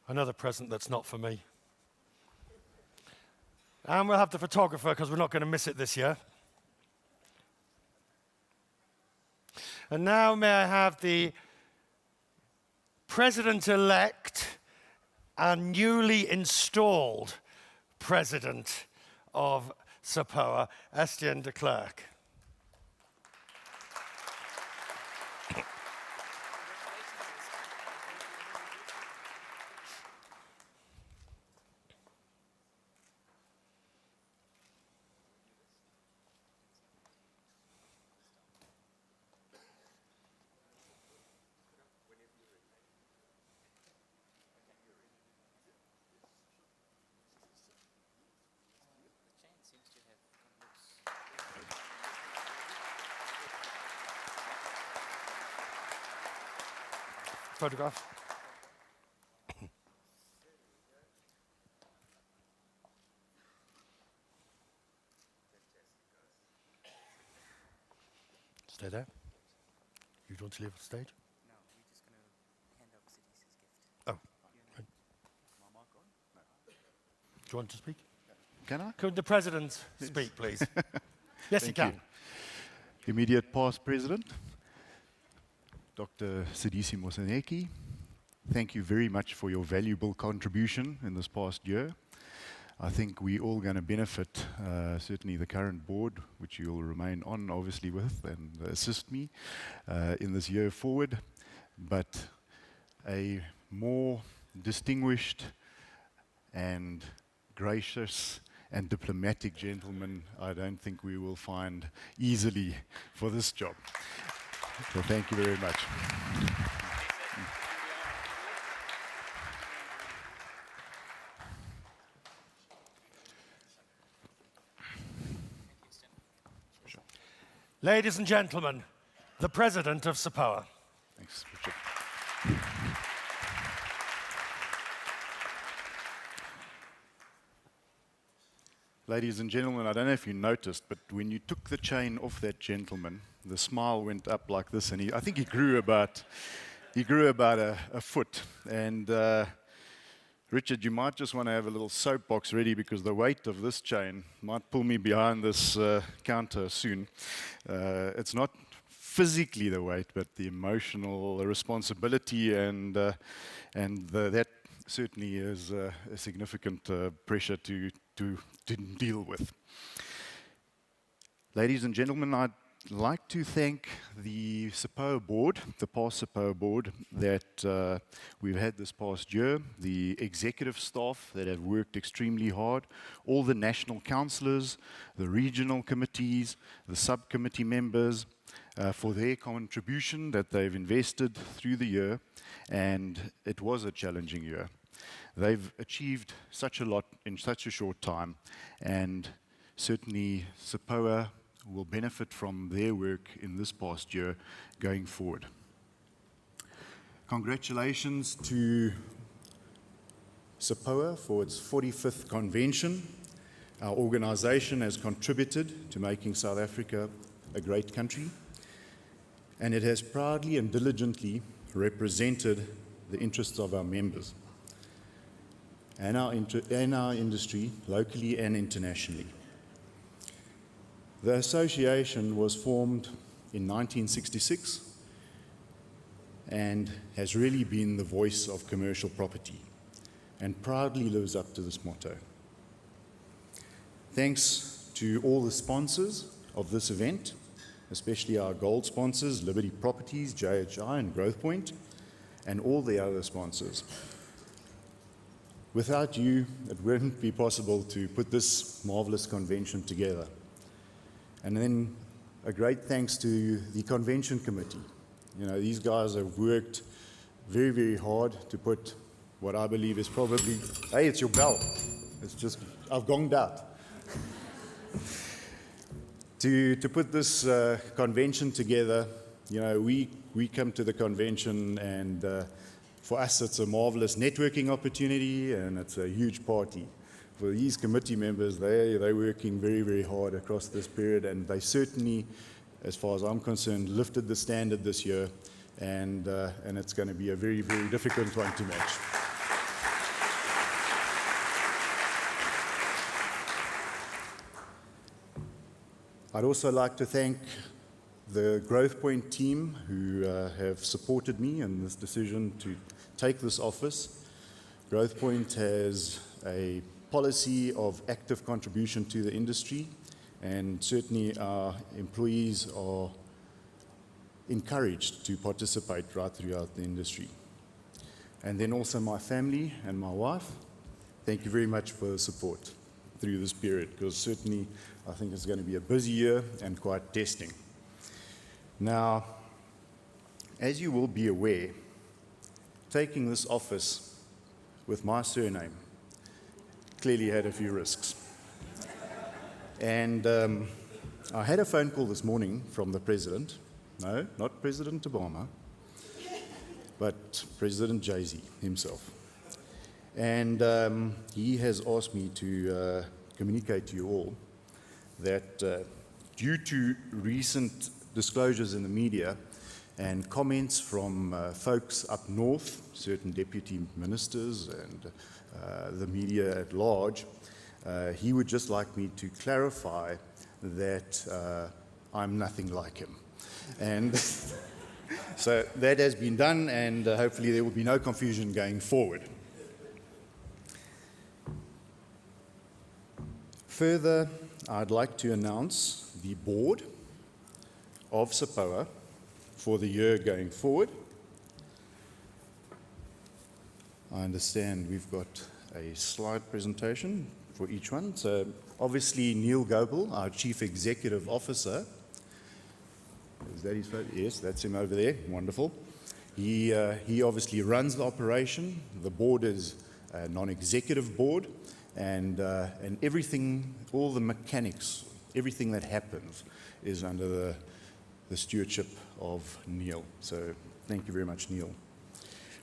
Another present that's not for me. And we'll have the photographer because we're not going to miss it this year. And now may I have the President-elect and newly installed President of SAPOA, Estienne de Klerk. Photograph. Stay there. You don't want to leave the stage? No, we're just going to hand over Sidisi's gift. Oh. Right. Do you want to speak? Can I? Could the President speak, please? Yes, you can. Immediate past President, Dr. Sidisi Moseneke, thank you very much for your valuable contribution in this past year. I think we're all going to benefit, certainly the current board, which you'll remain on obviously with and assist me in this year forward, but a more distinguished and gracious and diplomatic gentleman I don't think we will find easily for this job. So thank you very much. Ladies and gentlemen, the President of SAPOA. Thanks, Richard. Ladies and gentlemen, I don't know if you noticed, but when you took the chain off that gentleman, the smile went up like this, and I think he grew about a foot. And Richard, you might just want to have a little soapbox ready because the weight of this chain might pull me behind this counter soon. It's not physically the weight, but the emotional responsibility, and that certainly is a significant pressure to deal with. Ladies and gentlemen, I'd like to thank the SAPOA board, the past SAPOA board that we've had this past year, the executive staff that have worked extremely hard, all the national councillors, the regional committees, the subcommittee members, for their contribution that they've invested through the year, and it was a challenging year. They've achieved such a lot in such a short time, and certainly SAPOA will benefit from their work in this past year going forward. Congratulations to SAPOA for its 45th convention. Our organization has contributed to making South Africa a great country, and it has proudly and diligently represented the interests of our members and our industry, locally and internationally. The association was formed in 1966 and has really been the voice of commercial property and proudly lives up to this motto. Thanks to all the sponsors of this event, especially our gold sponsors, Liberty Properties, JHI and GrowthPoint, and all the other sponsors. Without you, it wouldn't be possible to put this marvelous convention together. And then a great thanks to the convention committee. You know, these guys have worked very, very hard to put what I believe is probably, hey, it's your bell. It's just, I've gonged out. To put this convention together, you know, we come to the convention and for us it's a marvelous networking opportunity and it's a huge party. For these committee members, they're working very, very hard across this period, and they certainly, as far as I'm concerned, lifted the standard this year, and it's going to be a very, very difficult one to match. I'd also like to thank the Growth Point team who have supported me in this decision to take this office. Growth Point has a policy of active contribution to the industry, and certainly our employees are encouraged to participate right throughout the industry. And then also my family and my wife, thank you very much for the support through this period, because certainly I think it's going to be a busy year and quite testing. Now, as you will be aware, taking this office with my surname clearly had a few risks. And I had a phone call this morning from the president. No, not President Obama, but President Jay-Z himself. And he has asked me to communicate to you all that due to recent disclosures in the media and comments from folks up north, certain deputy ministers and the media at large, he would just like me to clarify that I'm nothing like him. And so that has been done, and hopefully there will be no confusion going forward. Further, I'd like to announce the board of SAPOA for the year going forward. I understand we've got a slide presentation for each one. So obviously Neil Goebel, our Chief Executive Officer. Is that his photo? Yes, that's him over there. Wonderful. He obviously runs the operation. The board is a non-executive board, and everything, all the mechanics, everything that happens is under the stewardship of Neil. So thank you very much, Neil.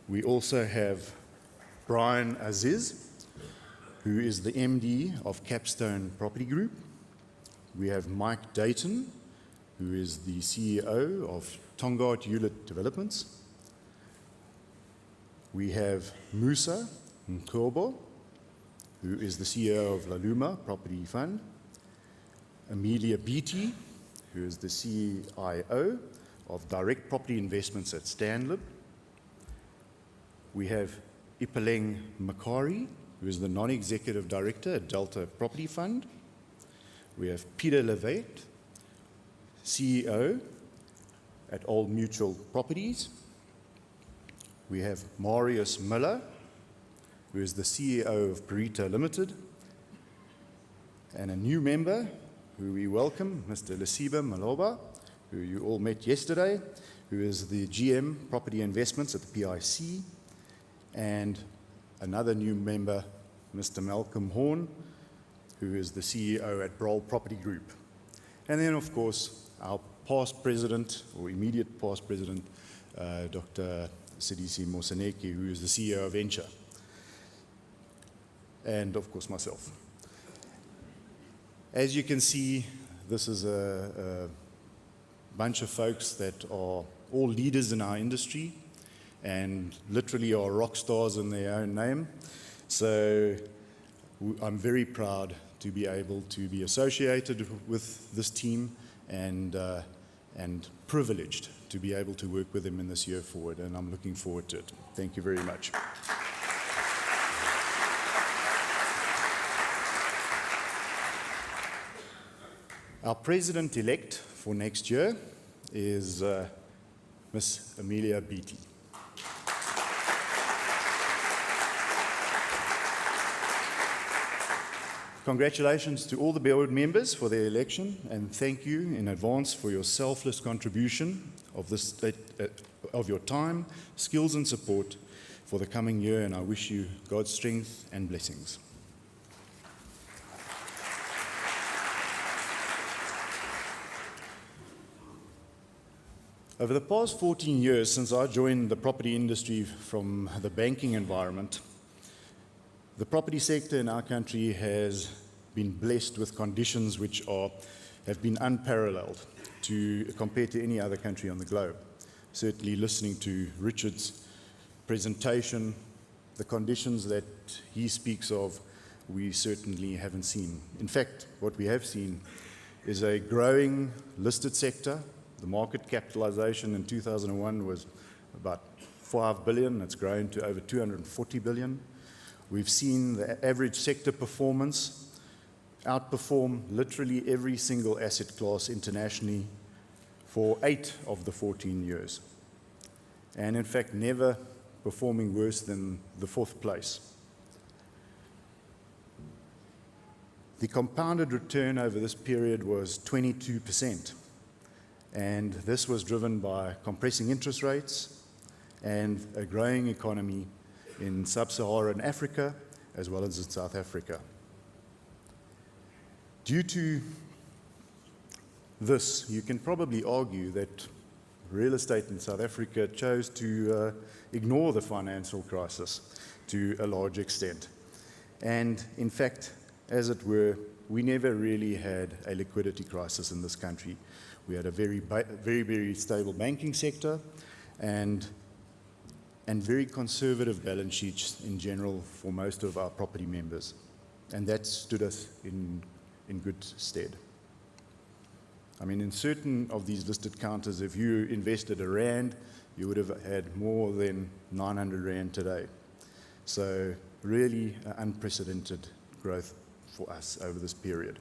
We also have Brian Aziz, who is the MD of Capstone Property Group. We have Mike Dayton, who is the CEO of Tongaat Hewlett Developments. We have Musa Mkobo, who is the CEO of Laluma Property Fund. Amelia Beattie, who is the CIO of Direct Property Investments at Stanlib. We have Ipaleng Makari, who is the non-executive director at Delta Property Fund. We have Peter Levate, CEO at Old Mutual Properties. We have Marius Miller, who is the CEO of Perita Limited. And a new member who we welcome, Mr. Lesiba Maloba, who you all met yesterday, who is the GM Property Investments at the PIC. And another new member, Mr. Malcolm Horn, who is the CEO at Broll Property Group. And then, of course, our past president, or immediate past president, Dr. Sidisi Moseneke, who is the CEO of Venture. And, of course, myself. As you can see, this is a bunch of folks that are all leaders in our industry and literally are rock stars in their own name. So I'm very proud to be able to be associated with this team and privileged to be able to work with them in this year forward, and I'm looking forward to it. Thank you very much. Our president-elect for next year is Miss Amelia Beattie. Congratulations to all the board members for their election, and thank you in advance for your selfless contribution of your time, skills and support for the coming year, and I wish you God's strength and blessings. Over the past 14 years since I joined the property industry from the banking environment, the property sector in our country has been blessed with conditions which have been unparalleled compared to any other country on the globe. Certainly listening to Richard's presentation, the conditions that he speaks of, we certainly haven't seen. In fact, what we have seen is a growing listed sector. The market capitalization in 2001 was about 5 billion. It's grown to over 240 billion. We've seen the average sector performance outperform literally every single asset class internationally for 8 of the 14 years. And in fact, never performing worse than the 4th place. The compounded return over this period was 22%. And this was driven by compressing interest rates and a growing economy in sub-Saharan Africa as well as in South Africa. Due to this, you can probably argue that real estate in South Africa chose to ignore the financial crisis to a large extent. And in fact, as it were, we never really had a liquidity crisis in this country. We had a very stable banking sector and very conservative balance sheets in general for most of our property members. And that stood us in good stead. I mean, in certain of these listed counters, if you invested R1, you would have had more than 900 Rand today. So really unprecedented growth for us over this period.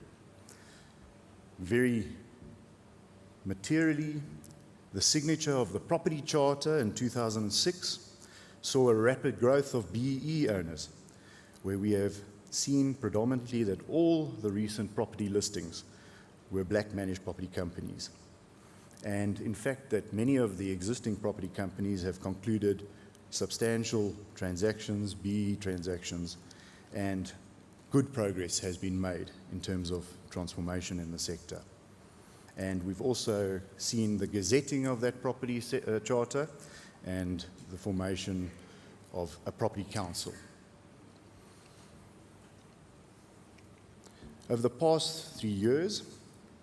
Very materially, the signature of the property charter in 2006 saw a rapid growth of BEE owners, where we have seen predominantly that all the recent property listings were black managed property companies. And in fact, that many of the existing property companies have concluded substantial transactions, BEE transactions, and good progress has been made in terms of transformation in the sector. And we've also seen the gazetting of that property charter and the formation of a property council. Over the past 3 years,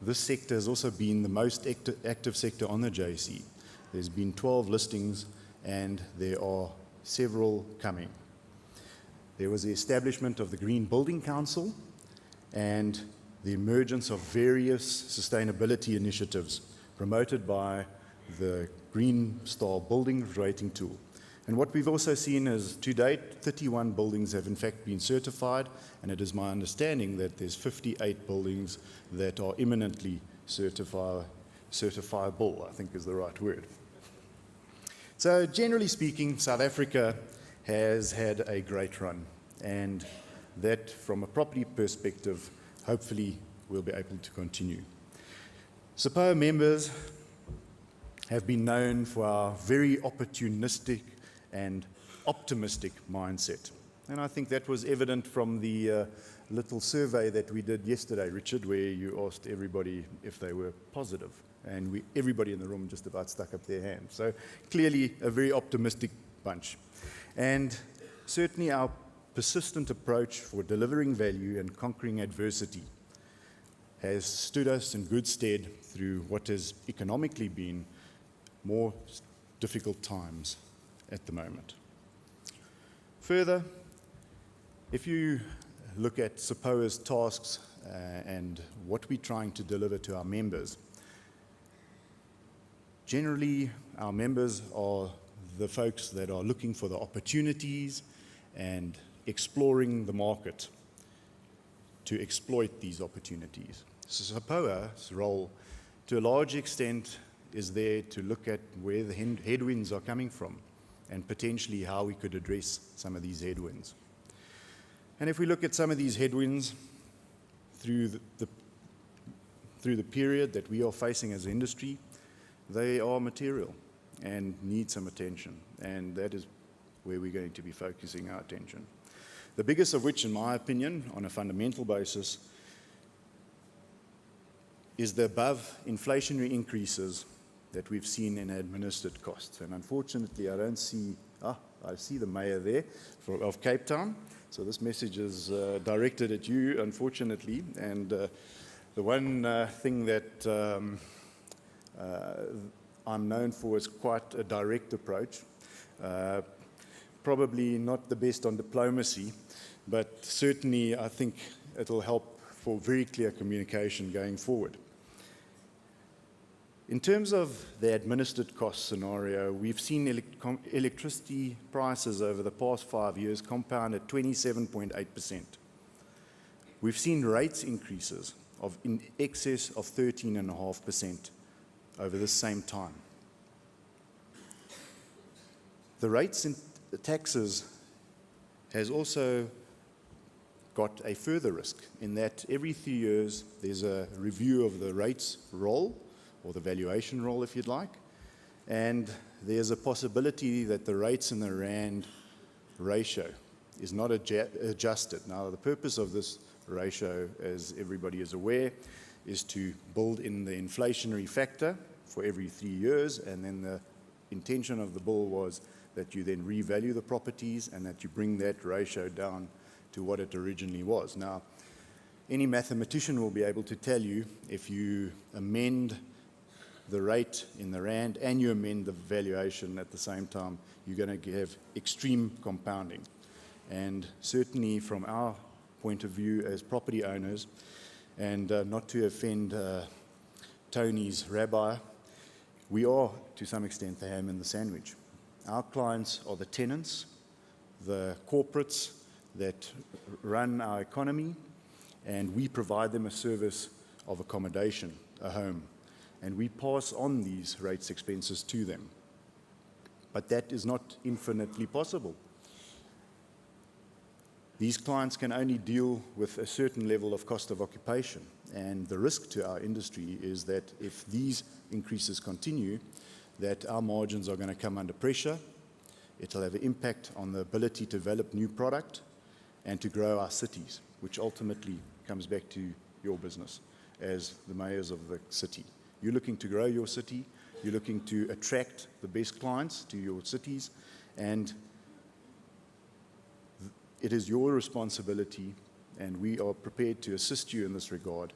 this sector has also been the most active sector on the JSE. There's been 12 listings and there are several coming. There was the establishment of the Green Building Council and the emergence of various sustainability initiatives promoted by the Green Star Building Rating Tool. And what we've also seen is, to date, 31 buildings have in fact been certified, and it is my understanding that there's 58 buildings that are imminently certifiable, I think is the right word. So generally speaking, South Africa has had a great run, and that from a property perspective, hopefully we'll be able to continue. SAPOA members have been known for our very opportunistic and optimistic mindset. And I think that was evident from the little survey that we did yesterday, Richard, where you asked everybody if they were positive. And everybody in the room just about stuck up their hand. So clearly a very optimistic bunch. And certainly our persistent approach for delivering value and conquering adversity has stood us in good stead through what has economically been more difficult times at the moment. Further, if you look at SAPOA's tasks and what we're trying to deliver to our members, generally our members are the folks that are looking for the opportunities and exploring the market to exploit these opportunities. So SAPOA's role, to a large extent, is there to look at where the headwinds are coming from and potentially how we could address some of these headwinds. And if we look at some of these headwinds through the period that we are facing as an industry, they are material and need some attention, and that is where we're going to be focusing our attention. The biggest of which, in my opinion, on a fundamental basis, is the above inflationary increases that we've seen in administered costs. And unfortunately, I see the mayor there of Cape Town. So this message is directed at you, unfortunately. And the one thing that I'm known for is quite a direct approach. Probably not the best on diplomacy, but certainly I think it'll help for very clear communication going forward. In terms of the administered cost scenario, we've seen electricity prices over the past 5 years compound at 27.8%. We've seen rates increases of in excess of 13.5% over the same time. The rates in the taxes has also got a further risk in that every 3 years there's a review of the rates roll, or the valuation roll if you'd like, and there's a possibility that the rates in the rand ratio is not adjusted. Now, the purpose of this ratio, as everybody is aware, is to build in the inflationary factor for every 3 years, and then the intention of the bill was that you then revalue the properties and that you bring that ratio down to what it originally was. Now, any mathematician will be able to tell you if you amend the rate in the rand and you amend the valuation at the same time, you're going to have extreme compounding. And certainly from our point of view as property owners, and not to offend Tony's rabbi, we are to some extent the ham and the sandwich. Our clients are the tenants, the corporates that run our economy, and we provide them a service of accommodation, a home. And we pass on these rates expenses to them. But that is not infinitely possible. These clients can only deal with a certain level of cost of occupation. And the risk to our industry is that if these increases continue, that our margins are going to come under pressure. It'll have an impact on the ability to develop new product and to grow our cities, which ultimately comes back to your business as the mayors of the city. You're looking to grow your city, you're looking to attract the best clients to your cities, and it is your responsibility, and we are prepared to assist you in this regard,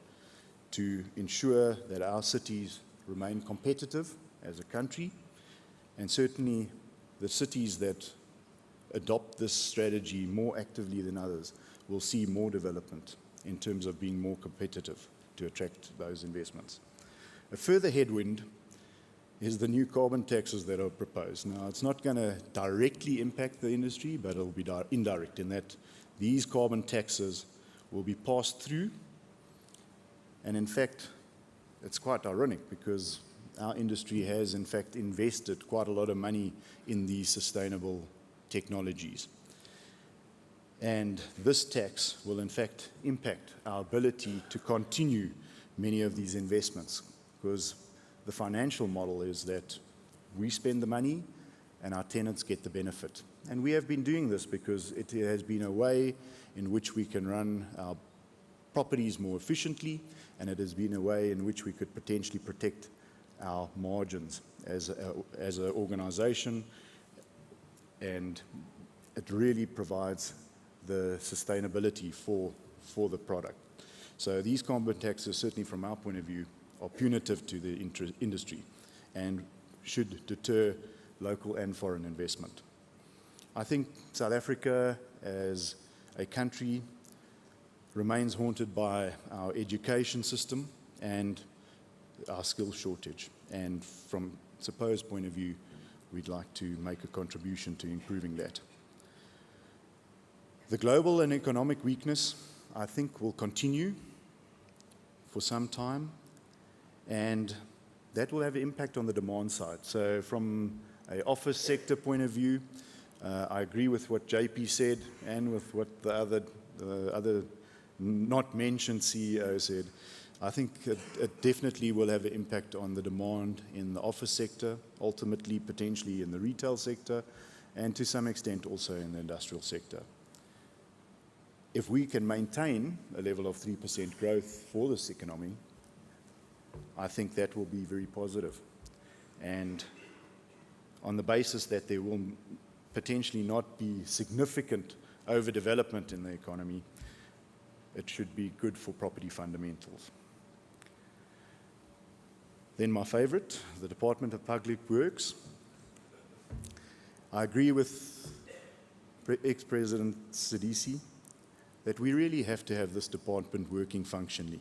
to ensure that our cities remain competitive as a country, and certainly the cities that adopt this strategy more actively than others will see more development in terms of being more competitive to attract those investments. A further headwind is the new carbon taxes that are proposed. Now, it's not going to directly impact the industry, but it'll be indirect in that these carbon taxes will be passed through. And in fact, it's quite ironic because our industry has in fact invested quite a lot of money in these sustainable technologies. And this tax will in fact impact our ability to continue many of these investments, because the financial model is that we spend the money and our tenants get the benefit. And we have been doing this because it has been a way in which we can run our properties more efficiently, and it has been a way in which we could potentially protect our margins as an organization, and it really provides the sustainability for the product. So these carbon taxes, certainly from our point of view, are punitive to the industry and should deter local and foreign investment. I think South Africa as a country remains haunted by our education system and our skill shortage. And from SAPO's point of view, we'd like to make a contribution to improving that. The global and economic weakness, I think, will continue for some time, and that will have an impact on the demand side. So from an office sector point of view, I agree with what JP said and with what the other not mentioned CEO said. I think it definitely will have an impact on the demand in the office sector, ultimately potentially in the retail sector, and to some extent also in the industrial sector. If we can maintain a level of 3% growth for this economy, I think that will be very positive. And on the basis that there will potentially not be significant overdevelopment in the economy, it should be good for property fundamentals. Then my favorite, the Department of Public Works. I agree with ex-President Sidisi that we really have to have this department working functionally.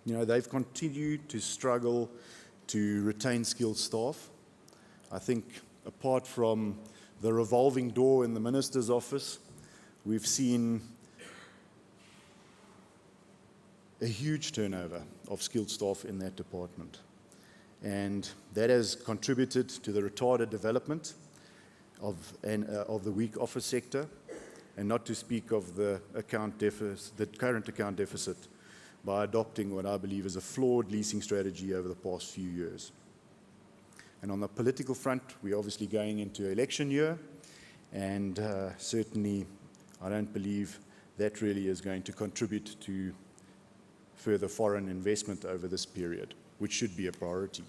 You know, they've continued to struggle to retain skilled staff. I think apart from the revolving door in the Minister's office, we've seen a huge turnover of skilled staff in that department. And that has contributed to the retarded development of the weak office sector, and not to speak of the current account deficit, by adopting what I believe is a flawed leasing strategy over the past few years. And on the political front, we're obviously going into election year, and certainly I don't believe that really is going to contribute to further foreign investment over this period, which should be a priority.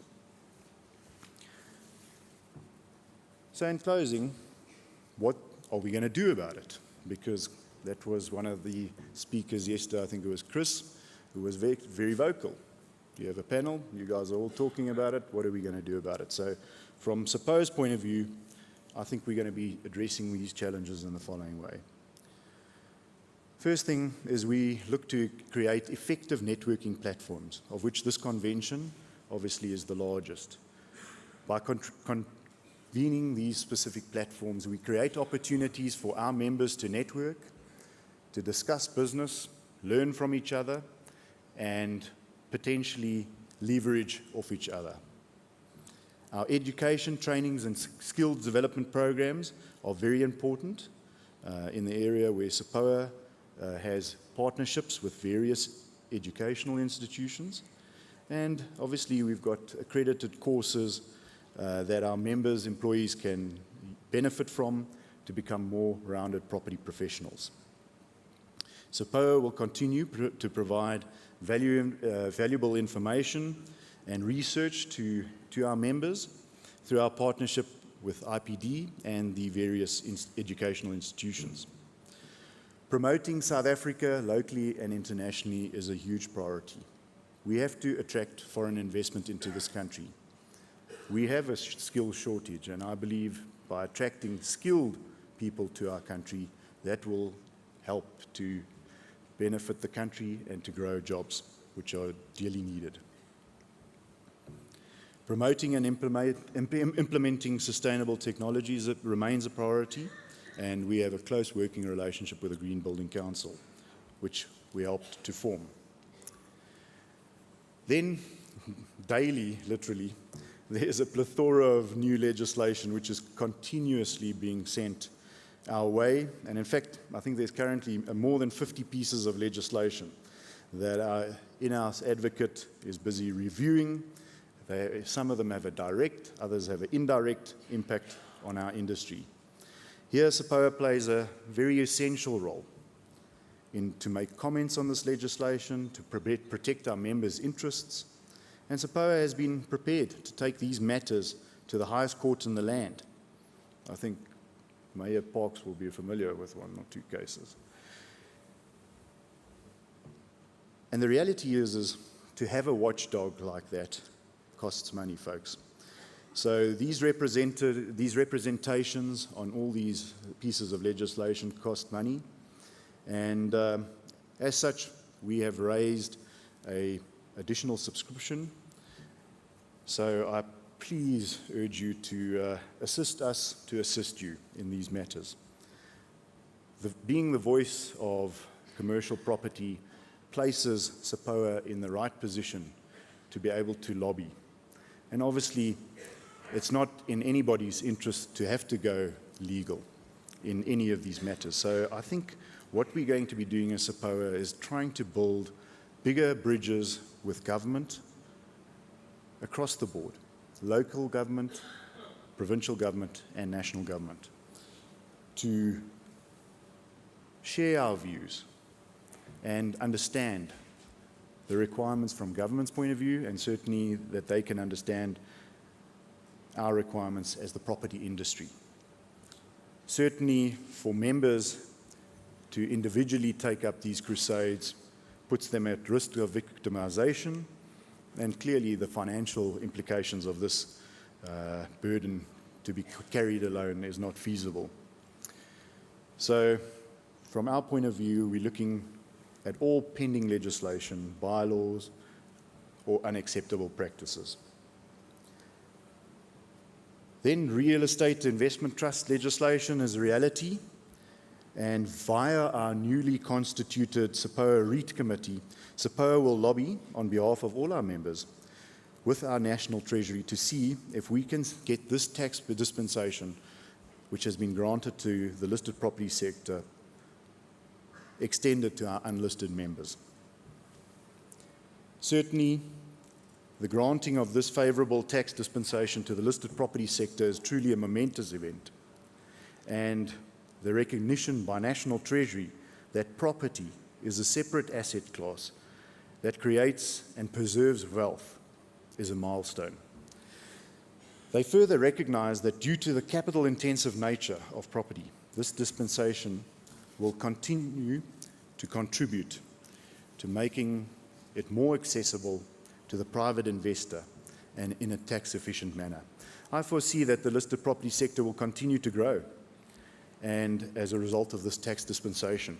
So in closing, what are we going to do about it? Because that was one of the speakers yesterday, I think it was Chris, who was very, very vocal. You have a panel, you guys are all talking about it, what are we going to do about it? So from SAPOA's point of view, I think we're going to be addressing these challenges in the following way. First thing is we look to create effective networking platforms, of which this convention obviously is the largest. By convening these specific platforms, we create opportunities for our members to network, to discuss business, learn from each other, and potentially leverage off each other. Our education, trainings, and skills development programs are very important in the area where SAPOA has partnerships with various educational institutions. And obviously we've got accredited courses that our members, employees can benefit from to become more rounded property professionals. SAPOA will continue to provide valuable information and research to our members through our partnership with IPD and the various educational institutions. Promoting South Africa locally and internationally is a huge priority. We have to attract foreign investment into this country. We have a skill shortage, and I believe by attracting skilled people to our country, that will help to benefit the country and to grow jobs, which are dearly needed. Promoting and implementing sustainable technologies remains a priority, and we have a close working relationship with the Green Building Council, which we helped to form. Then, daily, literally, there's a plethora of new legislation which is continuously being sent our way. And in fact, I think there's currently more than 50 pieces of legislation that our in-house advocate is busy reviewing. Some of them have a direct, others have an indirect impact on our industry. Here, SAPOA plays a very essential role to make comments on this legislation, to protect our members' interests. And SAPOA has been prepared to take these matters to the highest court in the land. I think Mayor Parks will be familiar with one or two cases. And the reality is to have a watchdog like that costs money, folks. So these representations on all these pieces of legislation cost money. And as such, we have raised an additional subscription. So I please urge you to assist us to assist you in these matters. Being the voice of commercial property places SAPOA in the right position to be able to lobby. And obviously, it's not in anybody's interest to have to go legal in any of these matters. So I think what we're going to be doing as SAPOA is trying to build bigger bridges with government across the board, local government, provincial government, and national government, to share our views and understand the requirements from government's point of view, and certainly that they can understand our requirements as the property industry. Certainly for members to individually take up these crusades puts them at risk of victimization, and clearly the financial implications of this burden to be carried alone is not feasible. So from our point of view, we're looking at all pending legislation, bylaws, or unacceptable practices. Then real estate investment trust legislation is a reality, and via our newly constituted SAPOA REIT committee, SAPOA will lobby on behalf of all our members with our National Treasury to see if we can get this tax dispensation, which has been granted to the listed property sector, extended to our unlisted members. Certainly, the granting of this favourable tax dispensation to the listed property sector is truly a momentous event, and the recognition by National Treasury that property is a separate asset class that creates and preserves wealth is a milestone. They further recognize that due to the capital-intensive nature of property, this dispensation will continue to contribute to making it more accessible to the private investor and in a tax-efficient manner. I foresee that the listed property sector will continue to grow and as a result of this tax dispensation,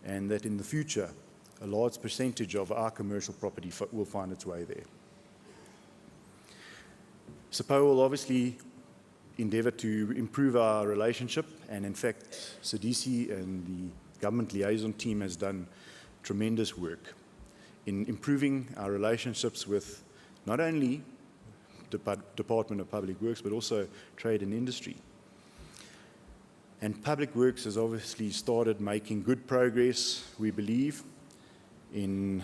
and that in the future, a large percentage of our commercial property will find its way there. SAPOA will obviously endeavour to improve our relationship, and in fact, SADC and the government liaison team has done tremendous work in improving our relationships with not only the Department of Public Works, but also trade and industry. And Public Works has obviously started making good progress, we believe, in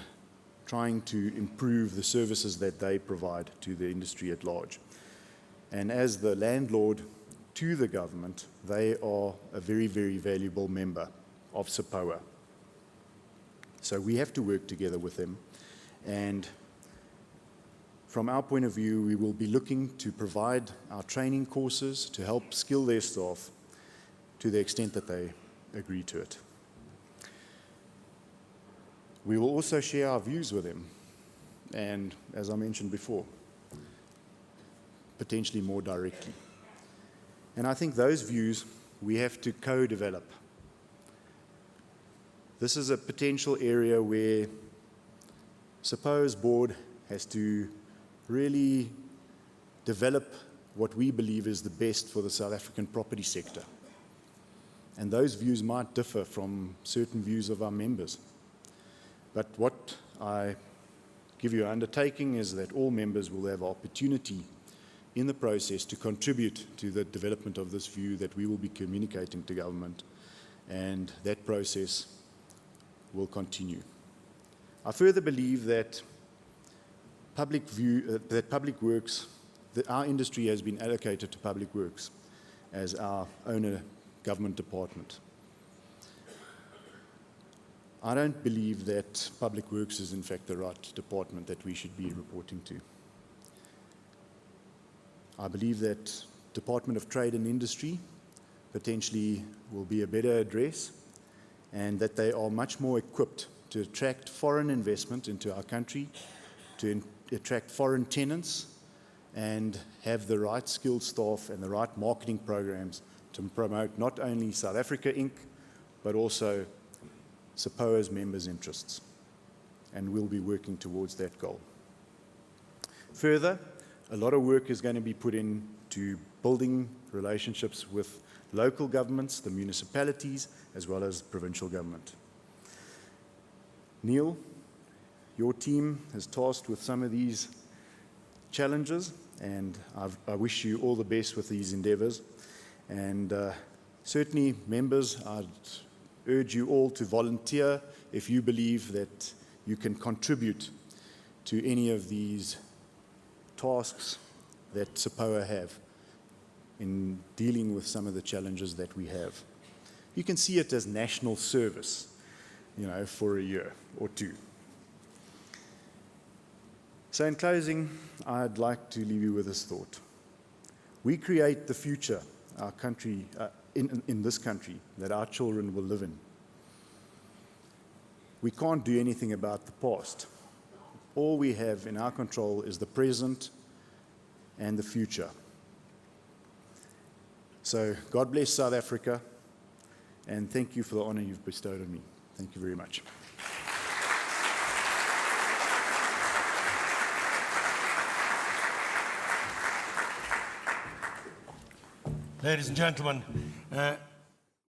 trying to improve the services that they provide to the industry at large. And as the landlord to the government, they are a very, very valuable member of SAPOA. So we have to work together with them. And from our point of view, we will be looking to provide our training courses to help skill their staff to the extent that they agree to it. We will also share our views with them, and as I mentioned before, potentially more directly. And I think those views we have to co-develop. This is a potential area where SAPOA's board has to really develop what we believe is the best for the South African property sector. And those views might differ from certain views of our members. But what I give you an undertaking is that all members will have opportunity in the process to contribute to the development of this view that we will be communicating to government, and that process will continue. I further believe that our industry has been allocated to Public Works as our owner government department. I don't believe that Public Works is in fact the right department that we should be reporting to. I believe that Department of Trade and Industry potentially will be a better address, and that they are much more equipped to attract foreign investment into our country, to attract foreign tenants, and have the right skilled staff and the right marketing programs to promote not only South Africa Inc., but also SAPOA's members' interests. And we'll be working towards that goal. Further, a lot of work is going to be put into building relationships with local governments, the municipalities, as well as provincial government. Neil, your team is tasked with some of these challenges, and I wish you all the best with these endeavours. And certainly, members, I'd urge you all to volunteer if you believe that you can contribute to any of these tasks that SAPOA have in dealing with some of the challenges that we have. You can see it as national service, for a year or two. So in closing, I'd like to leave you with this thought. We create the future our country, in this country, that our children will live in. We can't do anything about the past. All we have in our control is the present and the future. So God bless South Africa, and thank you for the honor you've bestowed on me. Thank you very much. Ladies and gentlemen,